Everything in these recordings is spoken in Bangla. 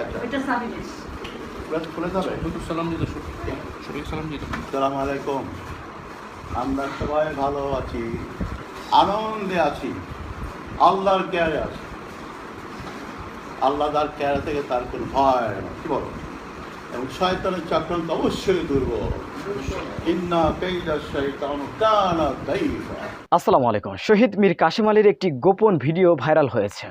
আচ্ছা এটা সাবিনেশ খুলে যাবে। সালাম দিত, শরীর সালাম দিত। আসসালামু আলাইকুম। আমরা সবাই ভালো আছি, আনন্দে আছি, আল্লাহর কেয়ারে আছি। আল্লাহ তার কেয়ারে থেকে তার কোনো ভয় নেই, কি বলো? এবং শয়তানের চক্রান্ত অবশ্যই দুর্বল। ইন্না কাইদা শাইতানু কানা দাইফা। আসসালামু আলাইকুম। শহীদ মীর কাসেম আলীর একটি গোপন ভিডিও ভাইরাল হয়েছে।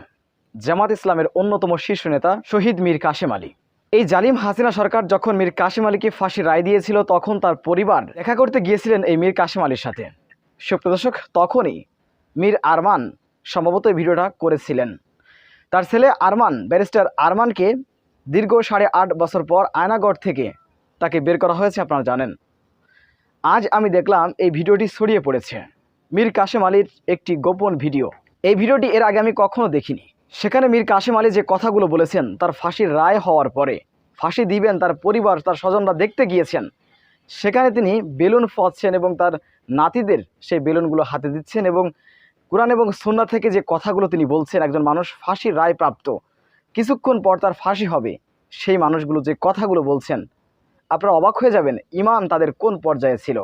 জামাত ইসলামের অন্যতম শীর্ষ নেতা শহীদ মীর কাসেম আলী। এই জালিম হাসিনা সরকার যখন মীর কাসেম আলীকে ফাঁসির রায় দিয়েছিল, তখন তার পরিবার দেখা করতে গিয়েছিলেন এই মীর কাসেম আলীর সাথে। সুপ্রিয় দর্শক, তখনই মীর আরমান সম্ভবত এই ভিডিওটা করেছিলেন। তার ছেলে আরমান, ব্যারিস্টার আরমানকে দীর্ঘ 8.5 বছর পর আয়নাগড় থেকে তাকে বের করা হয়েছে, আপনারা জানেন। আজ আমি দেখলাম এই ভিডিওটি ছড়িয়ে পড়েছে, মীর কাসেম আলীর একটি গোপন ভিডিও। এই ভিডিওটি এর আগে আমি কখনো দেখিনি। সেখানে মীর কাসেম আলী যে কথাগুলো বলেছেন, তার ফাঁসির রায় হওয়ার পরে ফাঁসি দিবেন, তার পরিবার, তার স্বজনরা দেখতে গিয়েছেন। সেখানে তিনি বেলুন ফোঁয়াচ্ছেন এবং তার নাতিদের সেই বেলুনগুলো হাতে দিচ্ছেন এবং কোরআন এবং সুন্নাহ থেকে যে কথাগুলো তিনি বলছেন, একজন মানুষ ফাঁসির রায় প্রাপ্ত, কিছুক্ষণ পর তার ফাঁসি হবে, সেই মানুষগুলো যে কথাগুলো বলছেন, আপনারা অবাক হয়ে যাবেন ইমান তাদের কোন পর্যায়ে ছিল,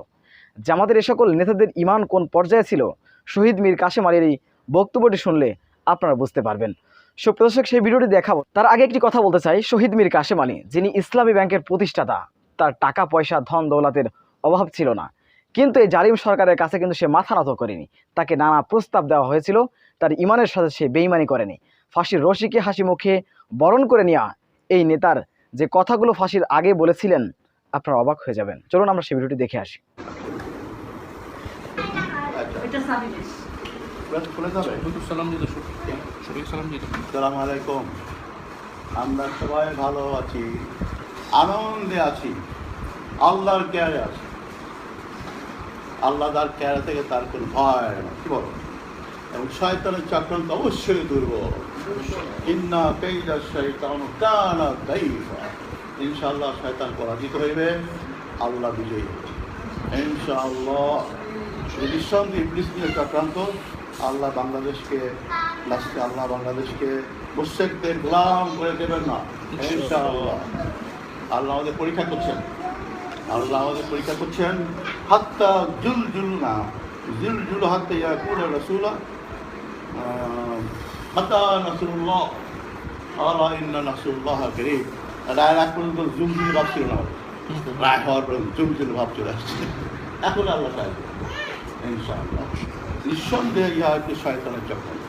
জামাতের এ সকল নেতাদের ইমান কোন পর্যায়ে ছিল। শহীদ মীর কাসেম আলীর এই বক্তব্যটি শুনলে আপনারা বুঝতে পারবেন। সুপ্রিয় দর্শক, সেই ভিডিওটি দেখাবো। তার আগে একটি কথা বলতে চাই, শহীদ মীর কাসেম আলী যিনি ইসলামী ব্যাংকের প্রতিষ্ঠাতা, তার টাকা পয়সা ধন দৌলতের অভাব ছিল না, কিন্তু এই জালিম সরকারের কাছে কিন্তু সে মাথা নত করেনি। তাকে নানা প্রস্তাব দেওয়া হয়েছিল, তার ইমানের সাথে সে বেইমানি করেনি। ফাঁসির রশিকে হাসি মুখে বরণ করে নেওয়া এই নেতার যে কথাগুলো ফাঁসির আগে বলেছিলেন, আপনারা অবাক হয়ে যাবেন। চলুন আমরা সেই ভিডিওটি দেখে আসি। আচ্ছা এটা সাবিনেশ খুলে যাবে। সালাম দিত, শরীর সালাম দিত। আসসালামু আলাইকুম। আমরা সবাই ভালো আছি, আনন্দে আছি, আল্লাহর কেয়ারে আছি। আল্লাহ তার কেয়ারে থেকে তার কোনো ভয় নেই, কি বলো? এবং শয়তানের চক্রান্ত অবশ্যই দুর্বল। ইন্না কাইদা শাইতানু কানা দাইফা। ইনশাআল্লাহ শয়তান পরাজিত হইবে, আল্লাহ বিজয়ী হবে ইনশাআল্লাহ। নিঃসন্দেহে ইবলিস নিয়ে চক্রান্ত, আল্লাহ বাংলাদেশকে লাস্টে আল্লাহ বাংলাদেশকে মুশরিকদের গোলাম করে দেবেন না ইনশাআল্লাহ। আল্লাহ আমাদের পরীক্ষা করছেন, আল্লাহ আমাদের পরীক্ষা করছেন। হাত্তা জুল না জুল হাত্তা ইয়াকুল রাসূলা হাত্তা নাসরুল্লাহ আলা ইন্না নাসরুল্লাহ করিব। রায় এক পর্যন্ত জুল ভাব ছিল না, রায় হওয়ার পর জুল ভাব চলে আসছে। এখন আল্লাহ সাহায্য ইনশাআল্লাহ। নিঃসন্দেহে ইহা একটি শয়তানের চক্রান্ত,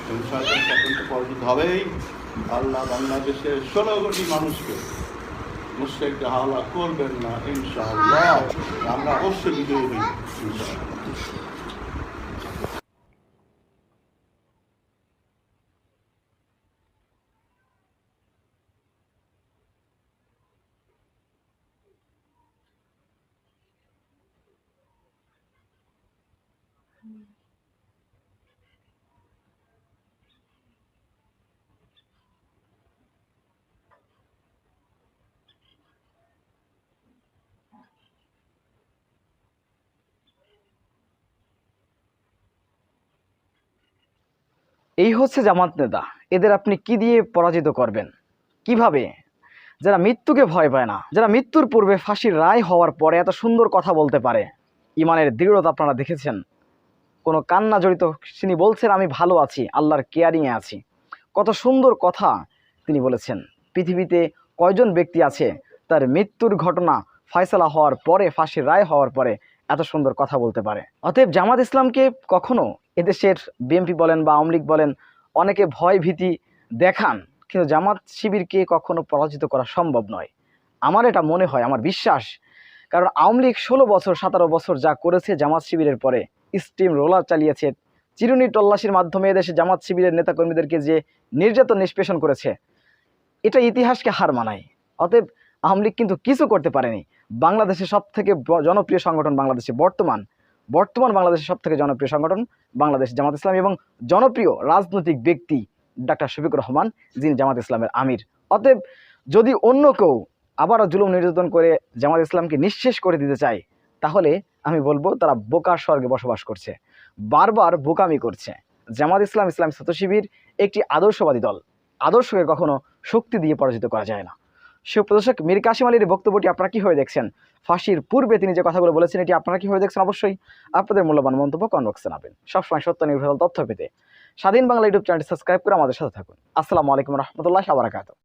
এবং শয়তানের চক্রান্ত পরাজিত হবেই। আল্লাহ বাংলাদেশের 16 কোটি মানুষকে মুশরিকদের হাওলা করবেন না ইনশাআল্লাহ। আমরা অবশ্যই বিজয়ী হই ইনশাআল্লাহ। এই হচ্ছে জামাত নেতা। এদের আপনি কি দিয়ে পরাজিত করবেন? কিভাবে? যারা মৃত্যুকে ভয় পায় না, যারা মৃত্যুর পূর্বে ফাঁসির রায় হওয়ার পরে এত সুন্দর কথা বলতে পারে, ইমানের দৃঢ়তা আপনারা দেখেছেন। কোনো কান্না জড়িত, তিনি বলছেন আমি ভালো আছি, আল্লাহর কেয়ারিংয়ে আছি। কত সুন্দর কথা তিনি বলেছেন। পৃথিবীতে কয়জন ব্যক্তি আছে তার মৃত্যুর ঘটনা ফয়সালা হওয়ার পরে, ফাঁসির রায় হওয়ার পরে এত সুন্দর কথা বলতে পারে? অতএব জামাত ইসলামকে কখনো এদেশের বিএনপি বলেন বা আওয়ামী লীগ বলেন, অনেকে ভয় ভীতি দেখান, কিন্তু জামাত শিবিরকে কখনো পরাজিত করা সম্ভব নয়। আমার এটা মনে হয়, আমার বিশ্বাস। কারণ আওয়ামী লীগ 16 বছর 17 বছর যা করেছে জামাত শিবিরের পরে, স্টিম রোলার চালিয়েছে, চিরুনি তল্লাশির মাধ্যমে এদেশে জামাত শিবিরের নেতাকর্মীদেরকে যে নির্যাতন নিষ্পেষণ করেছে, এটা ইতিহাসকে হার মানায়। অতএব আওয়ামী লীগ কিন্তু কিছু করতে পারেনি। বাংলাদেশের সব থেকে জনপ্রিয় সংগঠন বাংলাদেশে বর্তমান বাংলাদেশের সব থেকে জনপ্রিয় সংগঠন বাংলাদেশ জামাত ইসলামী, এবং জনপ্রিয় রাজনৈতিক ব্যক্তি ডাক্তার শফিকুর রহমান, যিনি জামাত ইসলামের আমির। অতএব যদি অন্য কেউ আবারও জুলুম নির্যাতন করে জামাত ইসলামকে নিঃশেষ করে দিতে চায়, তাহলে আমি বলবো তারা বোকার স্বর্গে বসবাস করছে, বারবার বোকামি করছে। জামাত ইসলাম, ইসলামী ছাত্র শিবির একটি আদর্শবাদী দল, আদর্শকে কখনো শক্তি দিয়ে পরাজিত করা যায় না। সুপ্রদর্শক, মীর কাসেম আলীর বক্তব্যটি আপনারা কীভাবে দেখছেন? ফাঁসির পূর্বে তিনি যে কথাগুলো বলেছেন এটি আপনারা কীভাবে দেখছেন? অবশ্যই আপনাদের মূল্যবান মন্তব্য কমেন্ট বক্সে জানাবেন। সবসময় সত্য নির্ভরশীল তথ্য পেতে স্বাধীন বাংলা ইউটিউব চ্যানেলটি সাবস্ক্রাইব করে আমাদের সাথে থাকুন। আসসালামু আলাইকুম রহমতুল্লাহি ওয়া বারাকাতুহু।